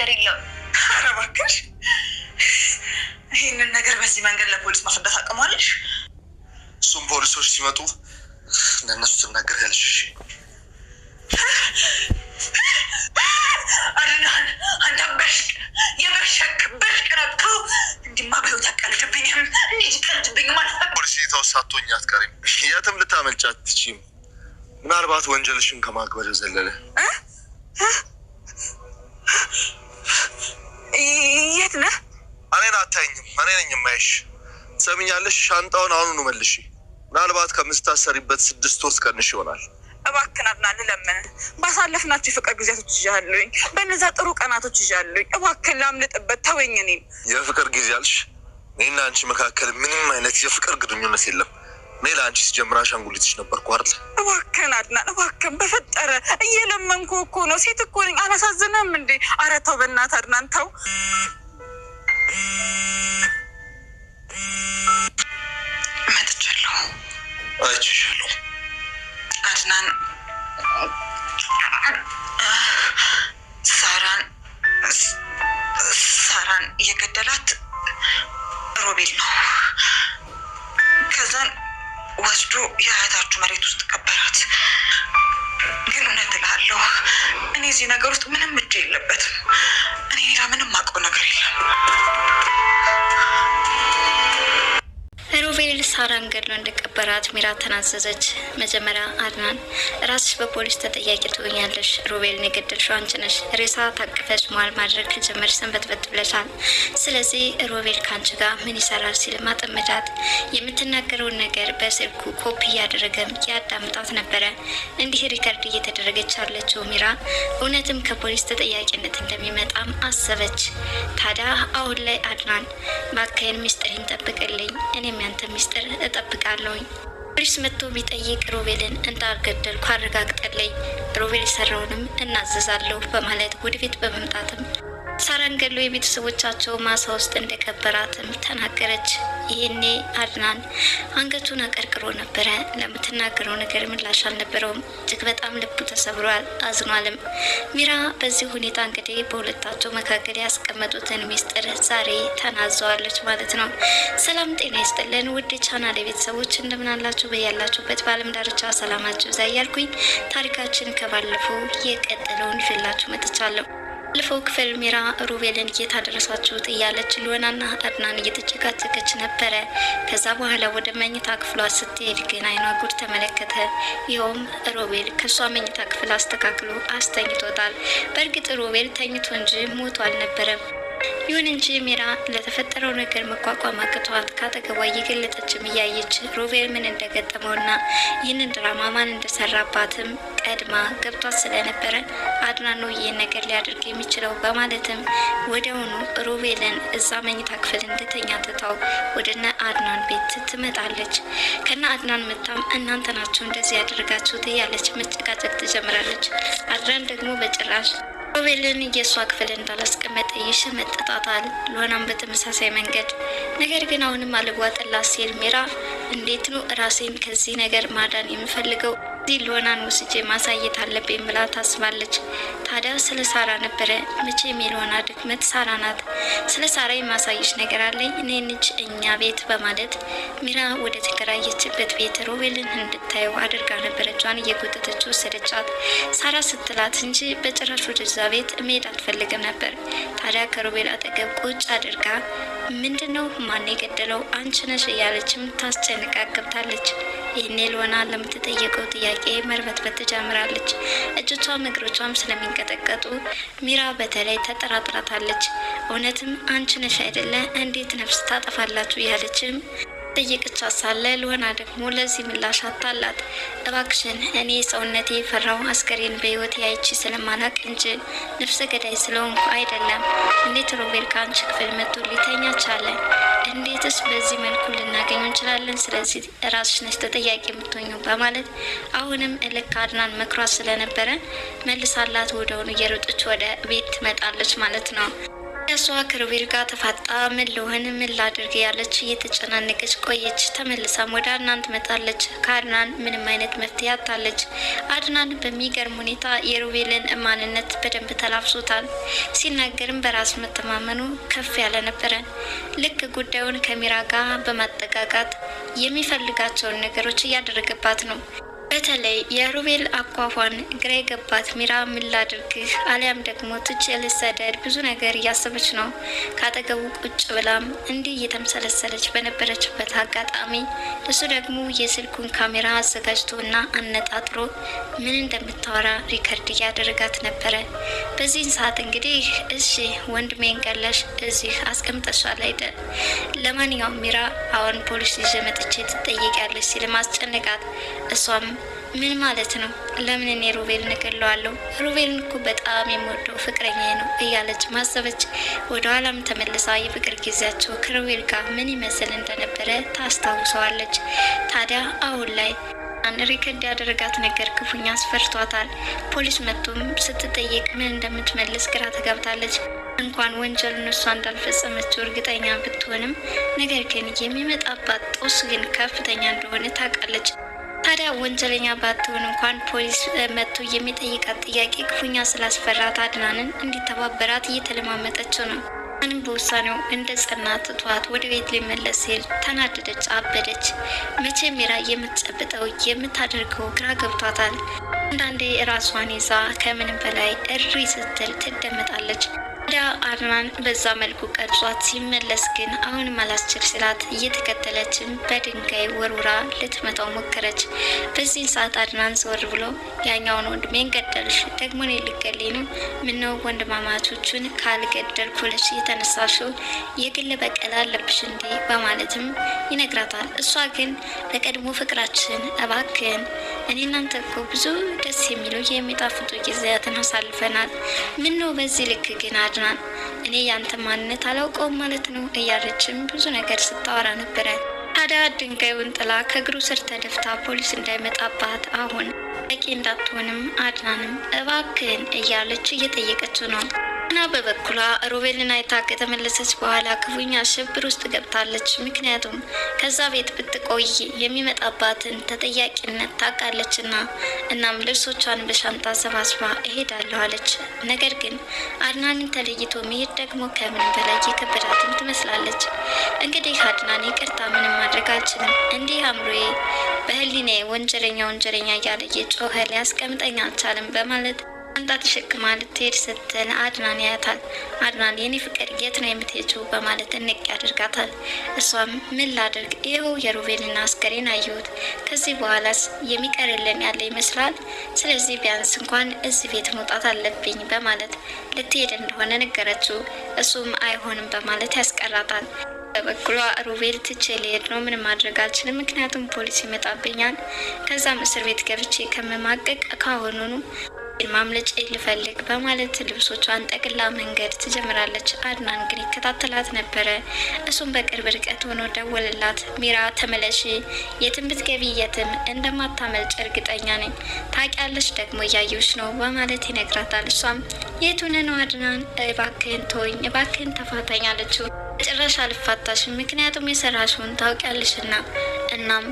ነገር የለም። ኧረ እባክሽ ይህንን ነገር በዚህ መንገድ ለፖሊስ ማስረዳት አቅሟለሽ? እሱም ፖሊሶች ሲመጡ ለእነሱ ትናገሪያለሽ። አድናን አንተ በሽቅ የበሸክ በሽቅ ነብከው እንዲማ በህይወት ያቀልድብኝም እንዲህ ይቀልድብኝ ማለት ፖሊስ የተወሳቶኝ አትቀሪም። የትም ልታመልጫ አትችይም። ምናልባት ወንጀልሽን ከማክበር ዘለለ። የት ነህ? እኔን አታይኝም። እኔ ነኝ የማይሽ። ትሰሚኛለሽ? ሻንጣውን አሁኑኑ መልሺ። ምናልባት ከምትታሰሪበት 6 ወር ቀንሽ ይሆናል። እባክህን አድናን ለምን ባሳለፍናቸው የፍቅር ጊዜያቶች ይዣለሁኝ። በእነዛ ጥሩ ቀናቶች ይዣለሁኝ። እባክህን ላምልጥበት ተወኝ። እኔን የፍቅር ጊዜ አልሽ? እኔና አንቺ መካከል ምንም አይነት የፍቅር ግንኙነት የለም። እኔ ለአንቺ ሲጀምር አሻንጉሊትሽ ነበርኩ አይደል? እባክህን አድናን እባክህን፣ በፈጠረ እየለመንኩ እኮ ነው። ሴት እኮ ነኝ። አላሳዝንም እንዴ? ኧረ ተው በእናትህ አድናን ተው። መጥቻለሁ። አይቼሻለሁ አድናን። ሳራን የገደላት ሮቤል ነው። ከዛን ወስዶ የእህታችሁ መሬት ውስጥ ቀበራት። ግን እውነት እልሃለሁ እኔ እዚህ ነገር ውስጥ ምንም እጅ የለበትም። እኔ ሌላ ምንም አውቀው ነገር የለም። ሮቤል ሳራን ገድሎ እንደቀበራት ሚራ ተናዘዘች። መጀመሪያ አድናን ራስሽ በፖሊስ ተጠያቂ ትሆኛለሽ። ሮቤልን የገደልሽው አንቺ ነሽ። ሬሳ ታቅፈሽ መዋል ማድረግ ከጀመርሽ ሰንበትበት ብለሻል። ስለዚህ ሮቤል ከአንቺ ጋር ምን ይሰራል ሲል ማጠመዳት። የምትናገረውን ነገር በስልኩ ኮፒ እያደረገም ያዳምጣት ነበረ። እንዲህ ሪከርድ እየተደረገች ያለችው ሚራ እውነትም ከፖሊስ ተጠያቂነት እንደሚመጣም አሰበች። ታዲያ አሁን ላይ አድናን ባካይን ሚስጥሬን ጠብቅልኝ፣ እኔም ያንተ ሚስጥር እጠብቃለሁኝ። ፖሊስ መጥቶ ቢጠይቅ ሮቤልን እንዳልገደልኩ አረጋግጠልኝ፣ ሮቤል የሰራውንም እናዘዛለሁ በማለት ወደ ቤት በመምጣትም ሳራን ገድሎ የቤተሰቦቻቸው ማሳ ውስጥ እንደቀበራትም ተናገረች። ይህኔ አድናን አንገቱን አቀርቅሮ ነበረ። ለምትናገረው ነገር ምላሽ አልነበረውም። እጅግ በጣም ልቡ ተሰብሯል፣ አዝኗልም። ሚራ በዚህ ሁኔታ እንግዲህ በሁለታቸው መካከል ያስቀመጡትን ሚስጥር ዛሬ ተናዘዋለች ማለት ነው። ሰላም ጤና ይስጥልን ውድ ቻናል ቤተሰቦች እንደምን አላችሁ? በያላችሁበት በዓለም ዳርቻ ሰላማችሁ ይብዛ እያልኩኝ ታሪካችን ከባለፈው የቀጠለውን ይዤላችሁ መጥቻለሁ። ባለፈው ክፍል ሚራ ሮቤልን እየታደረሳችሁት እያለች ሉናና አድናን እየተጨቃጨቀች ነበረ። ከዛ በኋላ ወደ መኝታ ክፍሏ ስትሄድ ግን አይኗ ጉድ ተመለከተ። ይኸውም ሮቤል ከሷ መኝታ ክፍል አስተካክሎ አስተኝቶታል። በእርግጥ ሮቤል ተኝቶ እንጂ ሞቶ አልነበረም። ይሁን እንጂ ሚራ ለተፈጠረው ነገር መቋቋም አቅቷት ካጠገቧ እየገለጠችም እያየች ሮቤል ምን እንደገጠመውና ይህንን ድራማ ማን እንደሰራባትም ቀድማ ገብቷት ስለነበረ አድናን ነው ይህን ነገር ሊያደርግ የሚችለው በማለትም ወዲያውኑ ሮቤልን እዛ መኝታ ክፍል እንደተኛ ትታው ወደነ አድናን ቤት ትመጣለች። ከነ አድናን መጣም እናንተ ናችሁ እንደዚህ ያደርጋችሁት እያለች መጨቃጨቅ ትጀምራለች። አድናን ደግሞ በጭራሽ ሮቤልን የእሷ ክፍል እንዳላስቀመጠ ይሸመጥጣታል። ሉናም በተመሳሳይ መንገድ። ነገር ግን አሁንም አልዋጥላት ሲል ሚራ እንዴት ነው ራሴን ከዚህ ነገር ማዳን የምፈልገው? እዚህ ሉናን ወስጄ ማሳየት አለብኝ ብላ ታስባለች። ታዲያ ስለ ሳራ ነበረ። መቼም የሉና ድክመት ሳራ ናት። ስለ ሳራ የማሳየች ነገር አለኝ እኔን እጅ እኛ ቤት በማለት ሚራ ወደ ተከራየችበት ቤት ሮቤልን እንድታየው አድርጋ ነበረ። እጇን እየጎተተች ወሰደቻት። ሳራ ስትላት እንጂ በጭራሽ ወደዛ ቤት መሄድ አትፈልግም ነበር። ታዲያ ከሮቤል አጠገብ ቁጭ አድርጋ ምንድነው ማን የገደለው አንቺ ነሽ እያለችም ታስጨንቃ ገብታለች። ይህኔ ሉና ለምትጠየቀው ጥያቄ መርበትበት ትጀምራለች። እጆቿም እግሮቿም ስለሚንቀጠቀጡ ሚራ በተለይ ተጠራጥራታለች። እውነትም አንቺ ነሽ አይደለ? እንዴት ነፍስ ታጠፋላችሁ እያለችም ጠየቀቻት ሳለ ሉና ደግሞ ለዚህ ምላሽ አታላት። እባክሽን እኔ ሰውነቴ ፈራው አስከሬን በህይወት ያይቺ ስለማላቅ እንጂ ነፍሰ ገዳይ ስለሆንኩ አይደለም። እንዴት ሮቤል ከአንቺ ክፍል መጥቶ ሊተኛ ቻለ? እንዴትስ በዚህ መልኩ ልናገኙ እንችላለን? ስለዚህ ራስሽ ነሽ ተጠያቂ የምትሆኚው በማለት አሁንም ልክ አድናን መክሯት ስለነበረ መልሳላት ወደሆኑ እየሮጠች ወደ ቤት ትመጣለች ማለት ነው። እሷ ከሮቤል ጋር ተፋጣ ምን ልሆን ምን ላድርግ ያለች እየተጨናነቀች ቆየች። ተመልሳም ወደ አድናን ትመጣለች። ከአድናን ምንም አይነት መፍትሄ አጣለች። አድናን በሚገርም ሁኔታ የሮቤልን ማንነት በደንብ ተላብሶታል። ሲናገርም በራስ መተማመኑ ከፍ ያለ ነበረ። ልክ ጉዳዩን ከሚራ ጋር በማጠጋጋት የሚፈልጋቸውን ነገሮች እያደረገባት ነው። በተለይ የሮቤል አኳኋን ግራ የገባት ሚራ ምን ላድርግህ አሊያም ደግሞ ትቼ ልሰደድ ብዙ ነገር እያሰበች ነው። ካጠገቡ ቁጭ ብላም እንዲህ እየተምሰለሰለች በነበረችበት አጋጣሚ እሱ ደግሞ የስልኩን ካሜራ አዘጋጅቶና አነጣጥሮ ምን እንደምታወራ ሪከርድ እያደረጋት ነበረ። በዚህን ሰዓት እንግዲህ እሺ ወንድሜን ገለሽ እዚህ አስቀምጠሻል አይደል? ለማንኛውም ሚራ አሁን ፖሊስ ይዤ መጥቼ ትጠየቂያለሽ ሲል ማስጨነቃት እሷም ምን ማለት ነው? ለምን እኔ ሮቤልን እገለዋለሁ? ሮቤልን እኮ በጣም የምወደው ፍቅረኛ ነው እያለች ማሰበች። ወደ ኋላም ተመልሳ የፍቅር ጊዜያቸው ከሮቤል ጋር ምን ይመስል እንደነበረ ታስታውሰዋለች። ታዲያ አሁን ላይ አንድ ሪከርድ ያደረጋት ነገር ክፉኛ አስፈርቷታል። ፖሊስ መጥቶም ስትጠየቅ ምን እንደምትመልስ ግራ ተጋብታለች። እንኳን ወንጀሉን እሷ እንዳልፈጸመችው እርግጠኛ ብትሆንም ነገር ግን የሚመጣባት ጦስ ግን ከፍተኛ እንደሆነ ታውቃለች። ታዲያ ወንጀለኛ ባትሆን እንኳን ፖሊስ መጥቶ የሚጠይቃት ጥያቄ ክፉኛ ስላስፈራት አድናንን እንዲተባበራት እየተለማመጠችው ነው። አንም በውሳኔው እንደ ጸና ትቷት ወደ ቤት ሊመለስ ሲል ተናደደች፣ አበደች። መቼ ሚራ የምትጨብጠው የምታደርገው ግራ ገብቷታል። አንዳንዴ ራሷን ይዛ ከምንም በላይ እሪ ስትል ትደመጣለች። ታዲያ አድናን በዛ መልኩ ቀርጿት ሲመለስ ግን አሁንም አላስችል ስላት እየተከተለችም በድንጋይ ወርውራ ልትመታው ሞከረች። በዚህን ሰዓት አድናን ዘወር ብሎ ያኛውን ወንድሜን ገደልሽ፣ ደግሞ እኔ ልገለኝ ነው? ምነው ወንድማማቾቹን ካልገደልኩ ብለሽ የተነሳሽው የግል በቀል አለብሽ እንዴ? በማለትም ይነግራታል። እሷ ግን በቀድሞ ፍቅራችን እባክን እኔ እናንተ እኮ ብዙ ደስ የሚሉ የሚጣፍጡ ጊዜያትን አሳልፈናል። ምነው በዚህ ልክ ግን አድናን እኔ ያንተ ማንነት አላውቀውም ማለት ነው እያለችም ብዙ ነገር ስታወራ ነበረ። ታዲያ ድንጋዩን ጥላ ከእግሩ ስር ተደፍታ ፖሊስ እንዳይመጣባት አሁን በቂ እንዳትሆንም አድናንም እባክን እያለች እየጠየቀችው ነው። እና በበኩሏ ሮቤልን አይታ ከተመለሰች በኋላ ክፉኛ ሽብር ውስጥ ገብታለች። ምክንያቱም ከዛ ቤት ብትቆይ የሚመጣባትን ተጠያቂነት ታውቃለችና። እናም ልብሶቿን በሻንጣ ሰባስባ እሄዳለሁ አለች። ነገር ግን አድናንን ተለይቶ መሄድ ደግሞ ከምን በላይ የከበዳትን ትመስላለች። እንግዲህ አድናን ይቅርታ ምንም ማድረግ አልችልም፣ እንዲህ አእምሮዬ በህሊኔ ወንጀለኛ እያለ የጮኸ ሊያስቀምጠኝ አልቻለም በማለት አንታ ተሸክማ ልትሄድ ስትል አድናን ያያታል። አድናን የኔ ፍቅር የት ነው የምትሄጂው? በማለት እንቅ ያደርጋታል። እሷም ምን ላድርግ ይኸው የሮቤልን አስከሬን አየሁት፣ ከዚህ በኋላስ የሚቀርልን ያለ ይመስላል። ስለዚህ ቢያንስ እንኳን እዚህ ቤት መውጣት አለብኝ በማለት ልትሄድ እንደሆነ ነገረችው። እሱም አይሆንም በማለት ያስቀራታል። በበኩሏ ሮቤል ትቼ ልሄድ ነው፣ ምንም ማድረግ አልችልም፣ ምክንያቱም ፖሊስ ይመጣብኛል። ከዛም እስር ቤት ገብቼ ከመማቀቅ ካሁኑኑ ማምለጫ ልፈልግ በማለት ልብሶቿን ጠቅላ መንገድ ትጀምራለች። አድናን ግን ይከታተላት ነበረ። እሱም በቅርብ ርቀት ሆኖ ደወለላት። ሚራ ተመለሽ፣ የትም ብትገቢ የትም እንደማታመልጭ እርግጠኛ ነኝ፣ ታውቂያለሽ ደግሞ እያየሁሽ ነው በማለት ይነግራታል። እሷም የቱን ነው አድናን፣ እባክህን ተወኝ፣ እባክህን ተፋታኝ አለችው። ጭራሽ አልፋታሽም፣ ምክንያቱም የሰራሽውን ታውቂያለሽና፣ እናም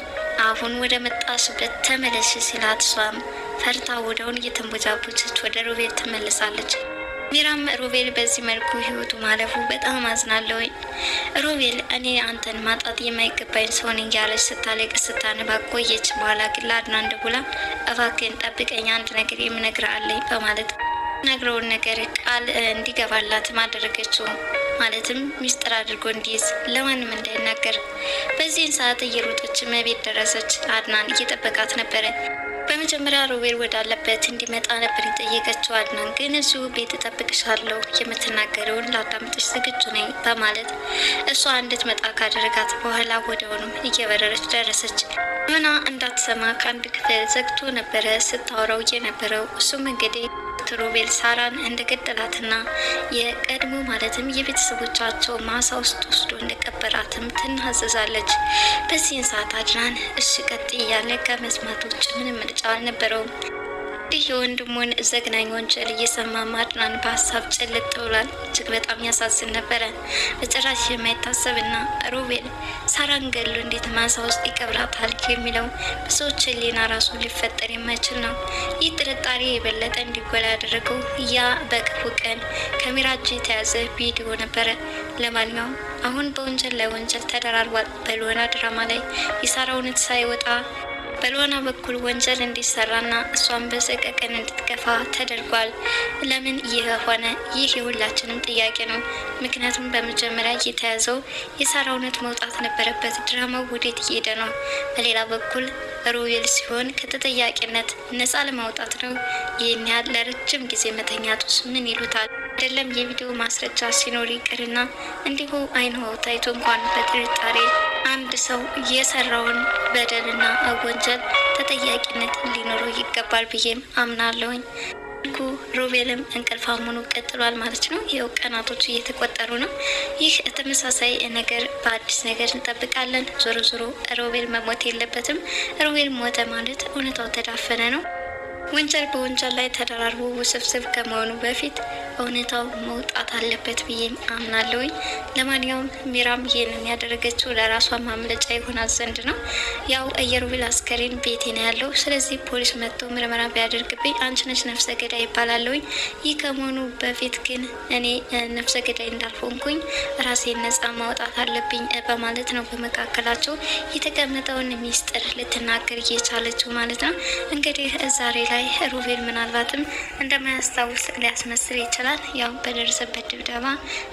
አሁን ወደ መጣሽበት ተመለሽ ሲላት እሷም ፈርታ ወደውን እየተንቦጃቦች ወደ ሮቤል ተመልሳለች። ሚራም ሮቤል በዚህ መልኩ ህይወቱ ማለፉ በጣም አዝናለሁኝ፣ ሮቤል እኔ አንተን ማጣት የማይገባኝ ሰው ነኝ እያለች ስታለቅስ ስታነባ ቆየች። በኋላ ግን ለአድናን ደውላ እባክህን ጠብቀኝ፣ አንድ ነገር የምነግርህ አለኝ በማለት ነግረውን ነገር ቃል እንዲገባላት ማደረገችው። ማለትም ሚስጥር አድርጎ እንዲይዝ ለማንም እንዳይናገር። በዚህን ሰዓት እየሮጠች መቤት ደረሰች። አድናን እየጠበቃት ነበረ። በመጀመሪያ ሮቤል ወዳለበት እንዲመጣ ነበር የጠየቀችው። አድናን ግን እዚሁ ቤት እጠብቅሻለሁ፣ የምትናገረውን ላዳምጥሽ ዝግጁ ነኝ በማለት እሷ እንድትመጣ ካደረጋት በኋላ ወዲያውኑም እየበረረች ደረሰች። ሆና እንዳትሰማ ከአንድ ክፍል ዘግቶ ነበረ ስታወራው የነበረው። እሱም እንግዲህ ሮቤል ሳራን እንደገደላትና የቀድሞ ማለትም የቤተሰቦቻቸው ማሳ ውስጥ ወስዶ እንደቀበራትም ትናዘዛለች። በዚህን ሰዓት አድናን እሺ ቀጥ እያለ ከመስማት ውጭ ምንም ምርጫ አልነበረውም። ይህ የወንድሙን ዘግናኝ ወንጀል እየሰማ አድናን በሀሳብ ጭልጥ ብሏል። እጅግ በጣም ያሳዝን ነበረ። በጭራሽ የማይታሰብና ሮቤል ሳራን ገሎ እንዴት ማሳ ውስጥ ይቀብራታል የሚለው ብዙዎች ሕሊና ራሱ ሊፈጠር የማይችል ነው። ይህ ጥርጣሬ የበለጠ እንዲጎላ ያደረገው ያ በቅርቡ ቀን ከሚራጅ የተያዘ ቪዲዮ ነበረ። ለማንኛውም አሁን በወንጀል ላይ ወንጀል ተደራርቧል። በልወና ድራማ ላይ የሳራ እውነት ሳይወጣ በልወና በኩል ወንጀል እንዲሰራና እሷን በሰቀቀን እንድትገፋ ተደርጓል። ለምን ይህ ሆነ? ይህ የሁላችንም ጥያቄ ነው። ምክንያቱም በመጀመሪያ የተያዘው የሳራ እውነት መውጣት ነበረበት። ድራማው ወዴት እየሄደ ነው? በሌላ በኩል ሮቤል ሲሆን ከተጠያቂነት ነፃ ለማውጣት ነው። ይህን ያህል ለረጅም ጊዜ መተኛቱስ ምን ይሉታል? አይደለም የቪዲዮ ማስረጃ ሲኖር ይቅርና እንዲሁ አይን ታይቶ እንኳን በጥርጣሬ አንድ ሰው የሰራውን በደልና ወንጀል ተጠያቂነት ሊኖረው ይገባል ብዬም አምናለሁኝ። ሮቤልም እንቅልፋም ሆኖ ቀጥሏል ማለት ነው። ይኸው ቀናቶች እየተቆጠሩ ነው። ይህ ተመሳሳይ ነገር በአዲስ ነገር እንጠብቃለን። ዞሮ ዞሮ ሮቤል መሞት የለበትም። ሮቤል ሞተ ማለት እውነታው ተዳፈነ ነው። ወንጀል በወንጀል ላይ ተደራርቦ ውስብስብ ከመሆኑ በፊት እውነታው መውጣት አለበት ብዬም አምናለሁኝ። ለማንኛውም ሚራም ይህንን ያደረገችው ለራሷ ማምለጫ ይሆናል ዘንድ ነው። ያው የሮቤል አስከሬን ቤቴ ነው ያለው። ስለዚህ ፖሊስ መጥቶ ምርመራ ቢያደርግብኝ አንቺ ነሽ ነፍሰ ገዳይ ይባላለሁኝ። ይህ ከመሆኑ በፊት ግን እኔ ነፍሰ ገዳይ እንዳልሆንኩኝ ራሴን ነጻ ማውጣት አለብኝ በማለት ነው በመካከላቸው የተቀመጠውን ሚስጥር ልትናገር እየቻለችው ማለት ነው። እንግዲህ ዛሬ ላይ ሮቤል ምናልባትም እንደማያስታውስ ሊያስመስል ይችላል። ያው በደረሰበት ድብደባ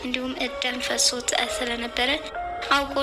እንዲሁም ደም ፈሶት ስለነበረ አውቆ